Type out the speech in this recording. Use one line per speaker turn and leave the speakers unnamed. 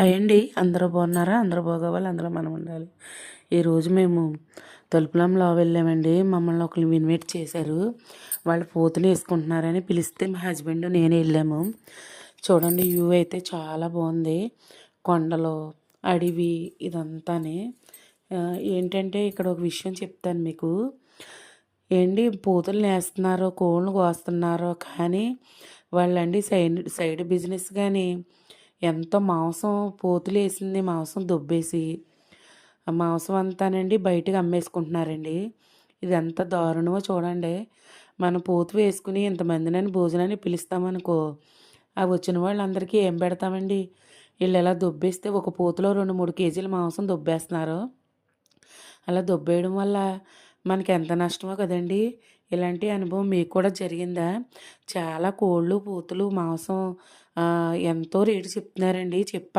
అయ్యండి అందరూ బాగున్నారా? అందరూ బాగోవాలి, అందులో మనం ఉండాలి. ఈరోజు మేము తలుపులంలో వెళ్ళామండి. మమ్మల్ని ఒకళ్ళు ఇన్వైట్ చేశారు. వాళ్ళు పోతులు వేసుకుంటున్నారని పిలిస్తే మా హస్బెండ్ నేను వెళ్ళాము. చూడండి వ్యూ అయితే చాలా బాగుంది. కొండలు, అడవి ఇదంతానే. ఏంటంటే ఇక్కడ ఒక విషయం చెప్తాను మీకు. ఏంటి పోతులు నేస్తున్నారో, కోళ్ళను కోస్తున్నారో కానీ వాళ్ళండి సైడ్ బిజినెస్ కానీ ఎంతో మాంసం పోతులేసింది మాంసం దొబ్బేసి ఆ మాంసం అంతానండి బయటకు అమ్మేసుకుంటున్నారండి. ఇది ఎంత దారుణమో చూడండి. మన పోతు వేసుకుని ఇంతమందినని భోజనాన్ని పిలుస్తామనుకో, ఆ వచ్చిన వాళ్ళందరికీ ఏం పెడతామండి? వీళ్ళు ఎలా దొబ్బేస్తే ఒక పోతులో 2-3 కేజీల మాంసం దొబ్బేస్తున్నారు. అలా దొబ్బేయడం వల్ల మనకి ఎంత నష్టమో కదండి. ఇలాంటి అనుభవం మీకు కూడా జరిగిందా? చాలా కోళ్ళు, పోతులు మాంసం ఎంతో రేటు చెప్తున్నారండి.